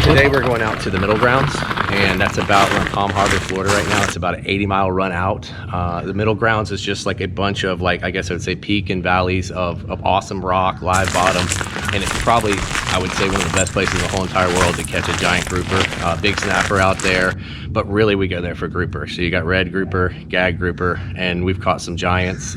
Today we're going out to the Middlegrounds, and that's about, we're in Palm Harbor, Florida right now. It's about an 80-mile run out. The Middlegrounds is just like a bunch of, like, I guess I would say peak and valleys of awesome rock, live bottom, and it's probably, I would say, one of the best places in the whole entire world to catch a giant grouper. Big snapper out there, but really we go there for grouper. So you got red grouper, gag grouper, and we've caught some giants.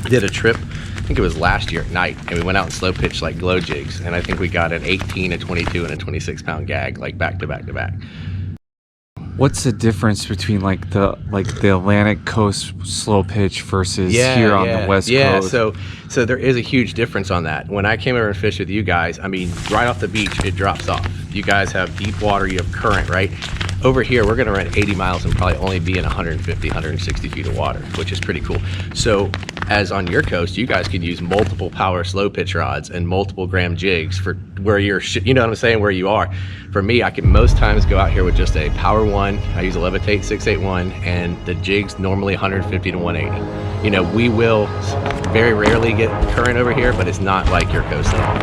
Did a trip, I think it was last year at night, and we went out and slow pitched like glow jigs, and I think we got an 18, a 22, and a 26-pound gag, like back to back to back. What's the difference between like the Atlantic coast slow pitch versus here on the West Coast? So there is a huge difference on that. When I came over and fished with you guys, I mean, right off the beach, it drops off. You guys have deep water, you have current, right? Over here, we're gonna run 80 miles and probably only be in 150, 160 feet of water, which is pretty cool. So as on your coast, you guys could use multiple power slow pitch rods and multiple gram jigs for where you're, you know what I'm saying, where you are. For me, I can most times go out here with just a power one. I use a Levitate 681, and the jigs normally 150 to 180. You know, we will very rarely get current over here, but it's not like your coast at all.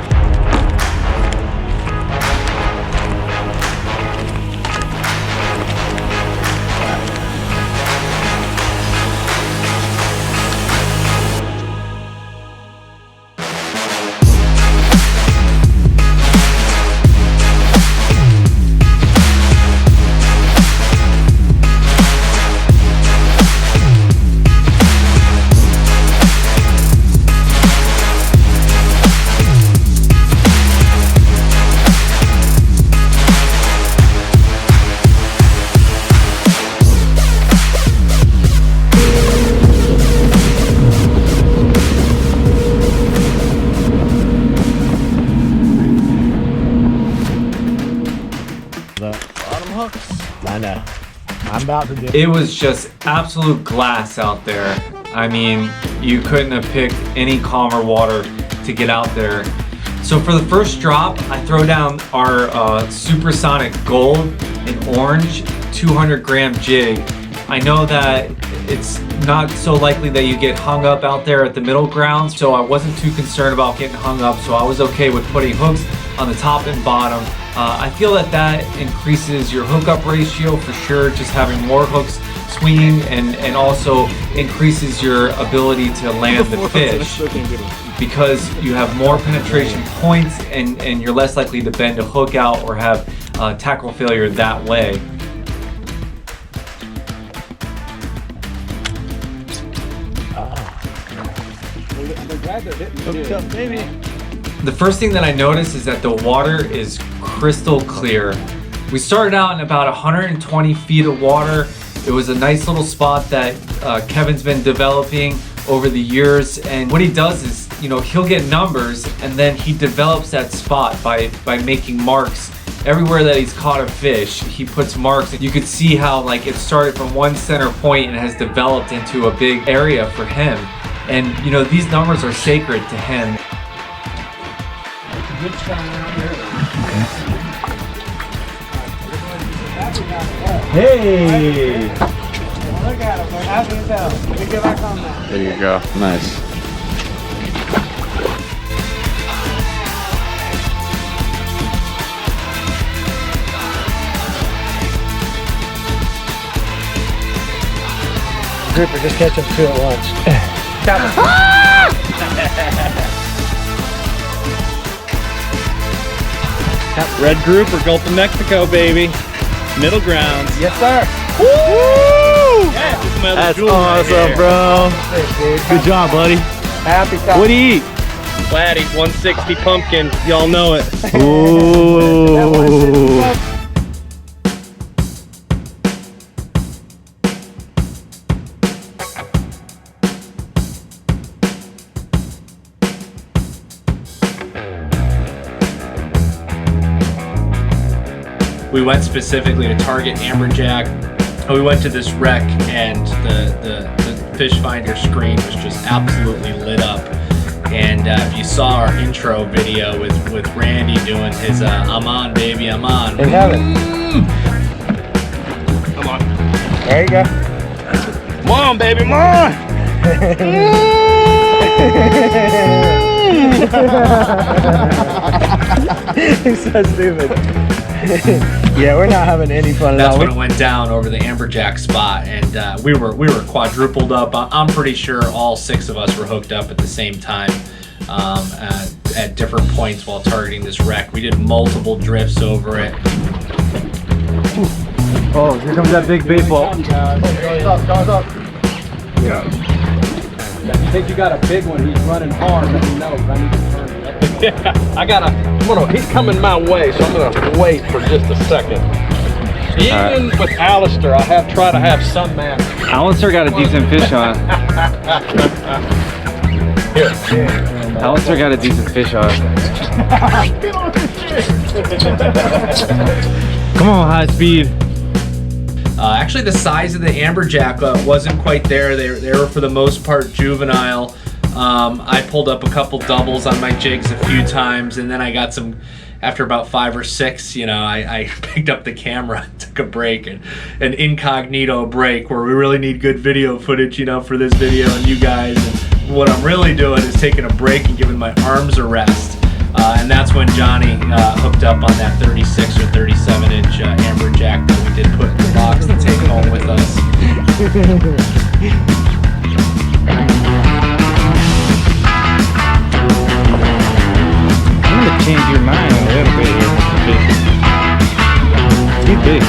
I know. I'm about to do it. It was just absolute glass out there. I mean, you couldn't have picked any calmer water to get out there. So for the first drop, I throw down our supersonic gold and orange 200 gram jig. I know that it's not so likely that you get hung up out there at the Middlegrounds, so I wasn't too concerned about getting hung up, so I was okay with putting hooks on the top and bottom. I feel that increases your hookup ratio for sure, just having more hooks swinging, and also increases your ability to land the fish because you have more penetration points, and you're less likely to bend a hook out or have tackle failure that way. The first thing that I noticed is that the water is crystal clear. We started out in about 120 feet of water. It was a nice little spot that Kevin's been developing over the years, and what he does is, you know, he'll get numbers and then he develops that spot by making marks. Everywhere that he's caught a fish, he puts marks. You could see how like it started from one center point and has developed into a big area for him. And you know, these numbers are sacred to him. Good shot out there. Hey! Look at him, how can you tell? Let me get back on that. There you go. Nice. Grouper, just catch them two at once. Red grouper, Gulf of Mexico, baby. Middlegrounds. Yes, sir. Woo! Yeah. That's awesome, bro. Good job, buddy. Happy time. What do you eat? Laddie, 160 pumpkin. Y'all know it. Ooh. We went specifically to target Amberjack. We went to this wreck, and the fish finder screen was just absolutely lit up. And if you saw our intro video with Randy doing his I'm on baby, I'm on. In heaven. Come on. There you go. Come on, baby, come on. He's so stupid. Yeah, we're not having any fun at That's all. when it went down over the Amberjack spot, and we were quadrupled up. I'm pretty sure all 6 of us were hooked up at the same time at different points while targeting this wreck. We did multiple drifts over it. Oh, here comes that big bait ball. I think you got a big one. He's running hard. Let me know. I need to turn it. Yeah, he's coming my way, so I'm gonna wait for just a second. Even with Alistair, I have tried to have some man. Alistair got a decent fish on. Here. Alistair got a decent fish on. Come on, high speed. Actually, the size of the Amberjack wasn't quite there. They were for the most part juvenile. I pulled up a couple doubles on my jigs a few times, and then I got some. After about 5 or 6, you know, I picked up the camera, took a break, and an incognito break where we really need good video footage, you know, for this video and you guys. And what I'm really doing is taking a break and giving my arms a rest. And that's when Johnny hooked up on that 36 or 37 inch Amberjack that we did put in the box to take home with us. I'm gonna change your mind a little bit here. Too big.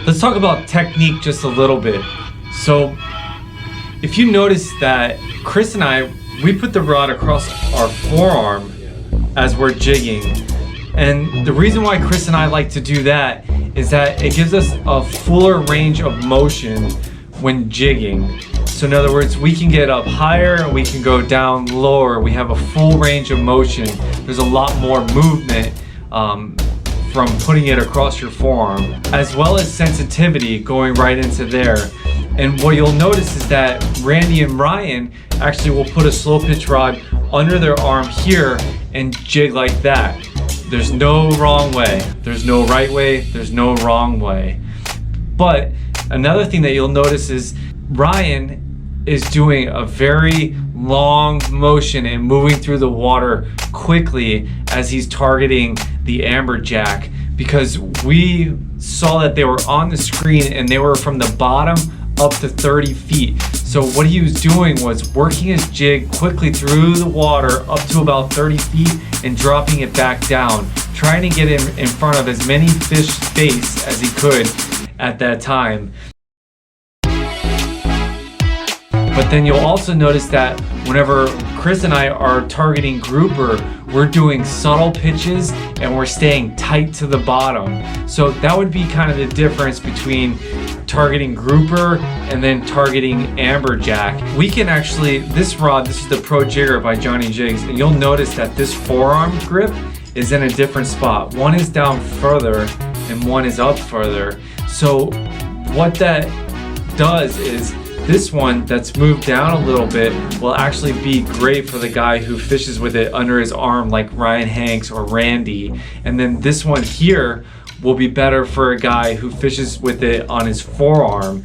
Let's talk about technique just a little bit. So if you notice that Chris and I, we put the rod across our forearm as we're jigging. And the reason why Chris and I like to do that is that it gives us a fuller range of motion when jigging. So in other words, we can get up higher and we can go down lower. We have a full range of motion. There's a lot more movement from putting it across your forearm, as well as sensitivity going right into there. And what you'll notice is that Randy and Ryan actually will put a slow pitch rod under their arm here and jig like that. There's no wrong way. There's no right way. There's no wrong way. But another thing that you'll notice is Ryan is doing a very long motion and moving through the water quickly as he's targeting the Amberjack, because we saw that they were on the screen and they were from the bottom up to 30 feet. So what he was doing was working his jig quickly through the water up to about 30 feet and dropping it back down, trying to get him in front of as many fish face as he could at that time. But then you'll also notice that whenever Chris and I are targeting grouper, we're doing subtle pitches and we're staying tight to the bottom. So that would be kind of the difference between targeting grouper and then targeting Amberjack. We can actually, this rod, this is the Pro Jigger by Johnny Jigs, and you'll notice that this forearm grip is in a different spot. One is down further and one is up further. So what that does is this one that's moved down a little bit will actually be great for the guy who fishes with it under his arm like Ryan Hanks or Randy. And then this one here will be better for a guy who fishes with it on his forearm,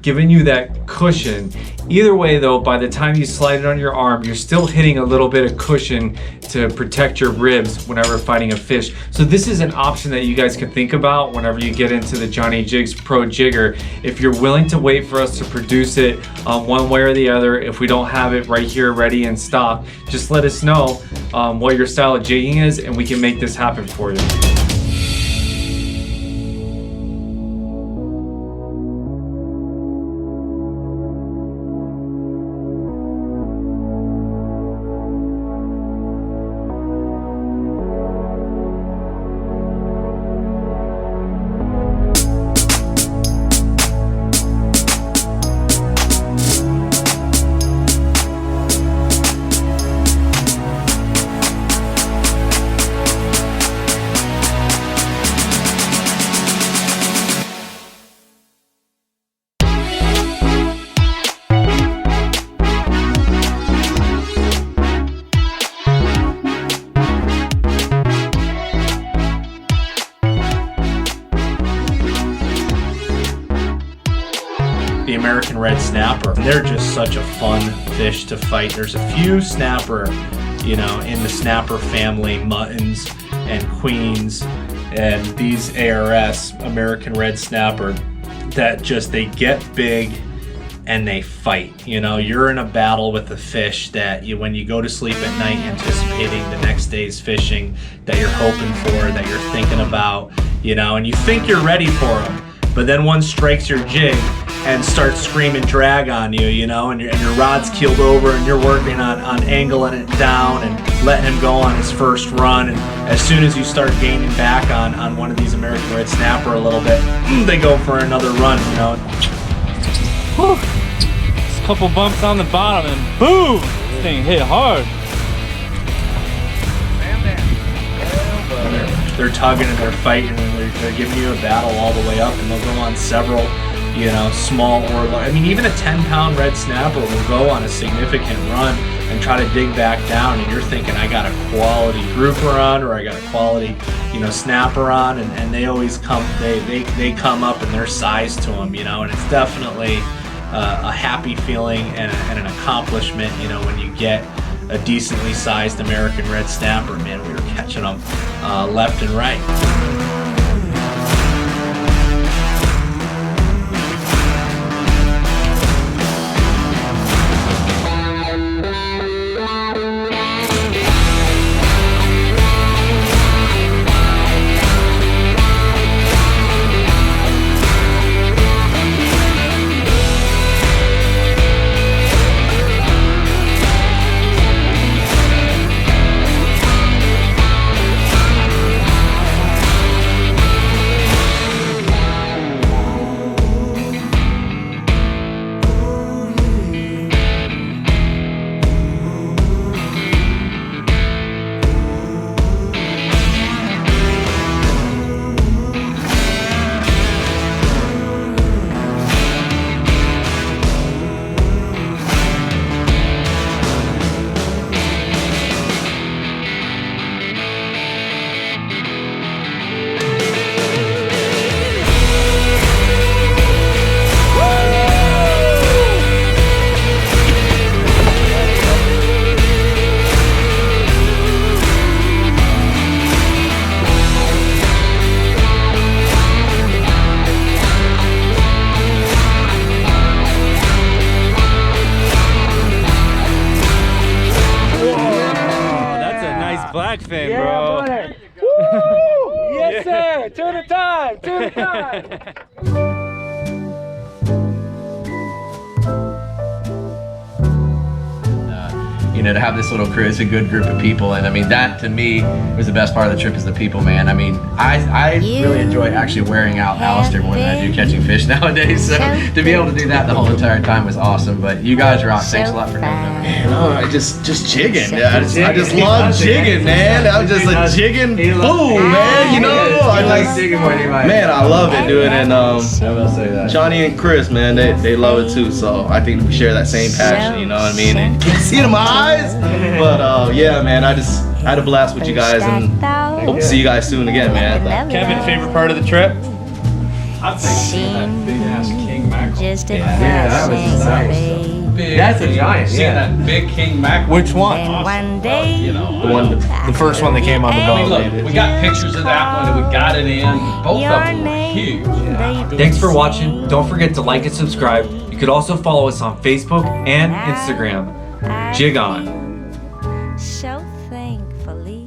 giving you that cushion. Either way though, by the time you slide it on your arm, you're still hitting a little bit of cushion to protect your ribs whenever fighting a fish. So this is an option that you guys can think about whenever you get into the Johnny Jigs Pro Jigger. If you're willing to wait for us to produce it one way or the other, if we don't have it right here ready in stock, just let us know what your style of jigging is and we can make this happen for you. The American red snapper. They're just such a fun fish to fight. There's a few snapper, you know, in the snapper family, muttons and queens, and these ARS, American red snapper, that just, they get big and they fight. You know, you're in a battle with a fish that you, when you go to sleep at night anticipating the next day's fishing, that you're hoping for, that you're thinking about, you know, and you think you're ready for them, but then one strikes your jig and starts screaming drag on you, you know, and your rod's keeled over and you're working on angling it down and letting him go on his first run. And as soon as you start gaining back on one of these American red snapper a little bit, they go for another run, you know. Whew. Just a couple bumps on the bottom and boom! This thing hit hard. They're tugging and they're fighting and they're giving you a battle all the way up, and they'll go on several, you know, small or large. I mean, even a 10-pound red snapper will go on a significant run and try to dig back down, and you're thinking, I got a quality grouper on, or I got a quality, you know, snapper on, and they always come, they come up in their size to them, you know, and it's definitely a happy feeling and an accomplishment, you know, when you get a decently sized American red snapper. Man, we were catching them left and right. Blackfin, bro. Woo! Yes, sir. Turn the time. Turn the time. You know, to have this little crew, it's a good group of people, and I mean, that to me was the best part of the trip, is the people, man. I mean, I really enjoy actually wearing out Alistair more than I do catching fish nowadays, so to be able to do that the whole entire time was awesome. But you guys are out. Thanks a lot for coming over. Man, I just jigging. I just love jigging, man. I'm just a jigging fool, man. You know, I like jigging more than anybody. Man, I love it, dude. And Johnny and Chris, man, they love it too. So I think we share that same passion. You know what I mean? And you can see it in my eyes. But yeah, man, I had a blast with you guys, and Hope to see you guys soon again, man. Kevin, favorite part of the trip? I'd say seeing that big ass king mackerel. Just a that was passing Big, That's a giant, seeing yeah. that big king mackerel. Which one? And one day, The one. The first one that came on the I mean, boat. look, we got pictures of that one and we got it in. Both your of them were name, huge. they Thanks for watching. Don't forget to like and subscribe. You could also follow us on Facebook and Instagram. Jig On. So thankfully.